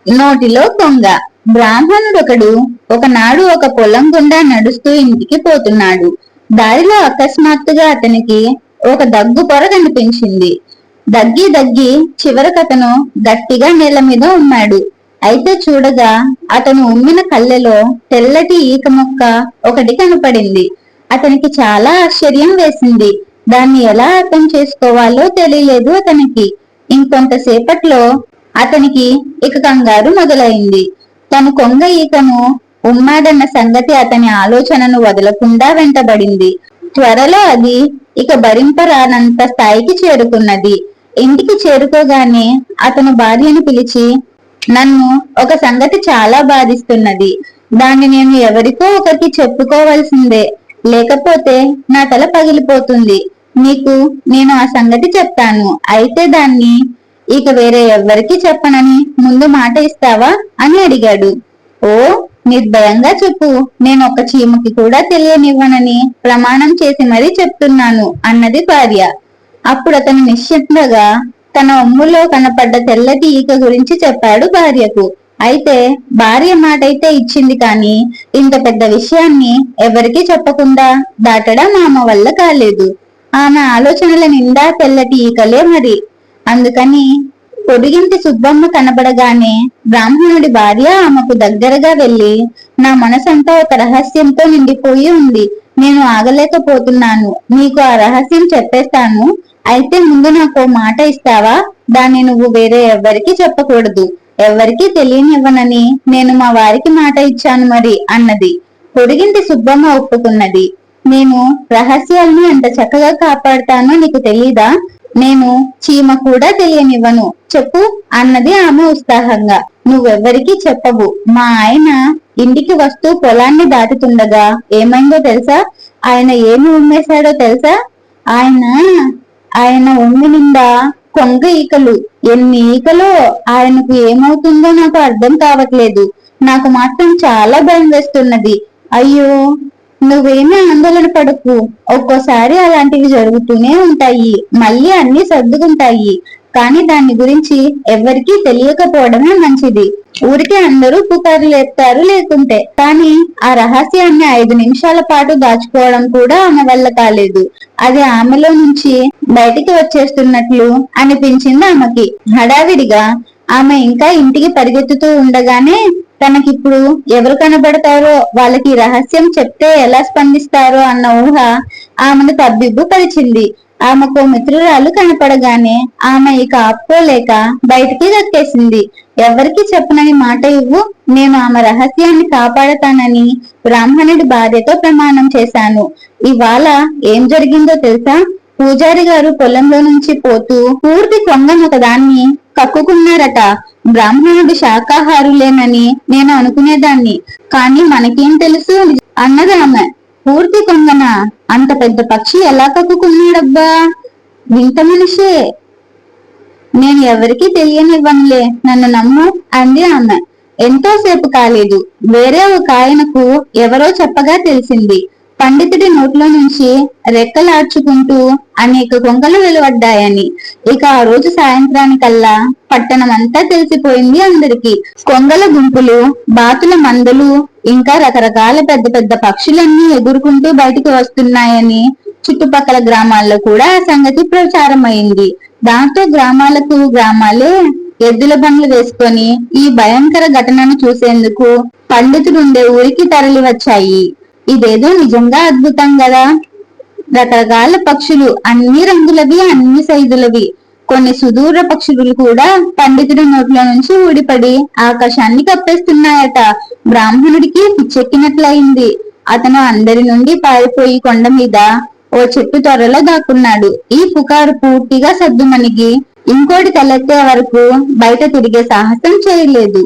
నోటిలో కొంగ. బ్రాహ్మణుడొకడు ఒకనాడు ఒక పొలం గుండా నడుస్తూ ఇంటికి పోతున్నాడు. దారిలో అకస్మాత్తుగా అతనికి ఒక దగ్గు పొర కనిపించింది. దగ్గి దగ్గి చివరకతను గట్టిగా నేల మీద ఉన్నాడు. అయితే చూడగా అతను ఉమ్మిన కళ్ళెలో తెల్లటి ఈక మొక్క ఒకటి కనపడింది. అతనికి చాలా ఆశ్చర్యం వేసింది. దాన్ని ఎలా అర్థం చేసుకోవాలో తెలియలేదు అతనికి. ఇంకొంతసేపట్లో అతనికి ఇక కంగారు మొదలైంది. తను కొంగ ఈకను ఉమ్మాడన్న సంగతి అతని ఆలోచనను వదలకుండా వెంటబడింది. త్వరలో అది ఇక భరింపరానంత స్థాయికి చేరుకున్నది. ఇంటికి చేరుకోగానే అతను భార్యను పిలిచి, నన్ను ఒక సంగతి చాలా బాధిస్తున్నది. దాన్ని నేను ఎవరికో ఒకరికి చెప్పుకోవలసిందే, లేకపోతే నా తల పగిలిపోతుంది. నీకు నేను ఆ సంగతి చెప్తాను, అయితే దాన్ని ఇక వేరే ఎవ్వరికి చెప్పనని ముందు మాట ఇస్తావా అని అడిగాడు. ఓ, నిర్భయంగా చెప్పు, నేను ఒక చీమకి కూడా తెలియనివ్వనని ప్రమాణం చేసి మరీ చెప్తున్నాను అన్నది భార్య. అప్పుడు అతను నిశ్చింతగా తన ఒమ్ములో కనపడ్డ తెల్లటి ఈక గురించి చెప్పాడు భార్యకు. అయితే భార్య మాటైతే ఇచ్చింది, కానీ ఇంత పెద్ద విషయాన్ని ఎవరికీ చెప్పకుండా దాటడం ఆమె వల్ల కాలేదు. ఆమె ఆలోచనల నిండా తెల్లటి ఈకలే మరి. అందుకని పొడిగింటి సుబ్బమ్మ కనబడగానే బ్రాహ్మణుడి భార్య ఆమెకు దగ్గరగా వెళ్లి, నా మనసంతా ఒక రహస్యంతో నిండిపోయి ఉంది. నేను ఆగలేకపోతున్నాను. నీకు ఆ రహస్యం చెప్పేస్తాను. అయితే ముందు నాకు మాట ఇస్తావా? దాన్ని నువ్వు వేరే ఎవ్వరికి చెప్పకూడదు, ఎవ్వరికీ తెలియనివ్వనని నేను మా వారికి మాట ఇచ్చాను మరి అన్నది. పొడిగింటి సుబ్బమ్మ ఒప్పుకున్నది. నేను రహస్యాలను ఎంత చక్కగా కాపాడుతానో నీకు తెలీదా? నేను చీమ కూడా తెలియనివ్వను, చెప్పు అన్నది ఆమె ఉత్సాహంగా. నువ్వెవ్వరికీ చెప్పవు. మా ఆయన ఇంటికి వస్తూ పొలాన్ని దాటుతుండగా ఏమైందో తెలుసా? ఆయన ఏమి ఉమ్మేశాడో తెలుసా? ఆయన ఉమ్మి నిండా కొంగ ఈకలు. ఎన్ని ఈకలో! ఆయనకు ఏమవుతుందో నాకు అర్థం కావట్లేదు. నాకు మాత్రం చాలా భయం వేస్తున్నది. అయ్యో, నువ్వేమీ ఆందోళన పడకు. ఒక్కోసారి అలాంటివి జరుగుతూనే ఉంటాయి, మళ్ళీ అన్ని సర్దుకుంటాయి. కానీ దాని గురించి ఎవ్వరికీ తెలియకపోవడమే మంచిది. ఊరికే అందరూ పుకారు లేపుతారు లేకుంటే. కానీ ఆ రహస్యాన్ని 5 నిమిషాల పాటు దాచుకోవడం కూడా ఆమె వల్ల కాలేదు. అది ఆమెలో నుంచి బయటికి వచ్చేస్తున్నట్లు అనిపించింది ఆమెకి. హడావిడిగా ఆమె ఇంకా ఇంటికి పరిగెత్తుతూ ఉండగానే తనకిప్పుడు ఎవరు కనబడతారో, వాళ్ళకి రహస్యం చెప్తే ఎలా స్పందిస్తారో అన్న ఊహ ఆమెను తబ్బిబ్బు పరిచింది. ఆమెకు మిత్రురాలు కనపడగానే ఆమె ఇక ఆపుకోలేక బయటికి దక్కేసింది. ఎవరికి చెప్పనని మాట ఇవ్వు. నేను ఆమె రహస్యాన్ని కాపాడతానని బ్రాహ్మణుడి భార్యతో ప్రమాణం చేశాను. ఇవాళ ఏం జరిగిందో తెలుసా? పూజారి గారు పొలంలో నుంచి పోతూ పూర్తి కొంగను ఒకదాన్ని కక్కుకున్నారట. బ్రాహ్మణుడు శాకాహారులేనని నేను అనుకునేదాన్ని, కానీ మనకేం తెలుసు అన్నది ఆమె. పూర్తి కొంగన? అంత పెద్ద పక్షి ఎలా కక్కుకున్నాడబ్బా? వింత మనిషే. నేను ఎవరికీ తెలియనివ్వనులే, నన్ను నమ్ము అంది ఆమె. ఎంతోసేపు కాలేదు, వేరే ఒక ఆయనకు ఎవరో చెప్పగా తెలిసింది. పండితుడి నోట్లో నుంచి రెక్కలాడ్చుకుంటూ అనేక కొంగలు వెలువడ్డాయని. ఇక ఆ రోజు సాయంత్రానికల్లా పట్టణం అంతా తెలిసిపోయింది అందరికి. కొంగల గుంపులు, బాతుల మందలు, ఇంకా రకరకాల పెద్ద పెద్ద పక్షులన్నీ ఎగురుకుంటూ బయటికి వస్తున్నాయని చుట్టుపక్కల గ్రామాల్లో కూడా ఆ సంగతి ప్రచారమైంది. దాంతో గ్రామాలే ఎద్దుల బండ్లు వేసుకొని ఈ భయంకర ఘటనను చూసేందుకు పండితుడుండే ఊరికి తరలి వచ్చాయి. ఇదేదో నిజంగా అద్భుతం కదా. రకరకాల పక్షులు, అన్ని రంగులవి, అన్ని సైజులవి. కొన్ని సుదూర పక్షులు కూడా పండితుడి నోట్ల నుంచి ఊడిపడి ఆకాశాన్ని కప్పేస్తున్నాయట. బ్రాహ్మణుడికి పిచ్చెక్కినట్లయింది. అతను అందరి నుండి పారిపోయి కొండ మీద ఓ చెట్టు త్వరలో దాక్కున్నాడు. ఈ పుకారు పూర్తిగా సద్దుమణిగి ఇంకోటి తలెత్తే వరకు బయట తిరిగే సాహసం చేయలేదు.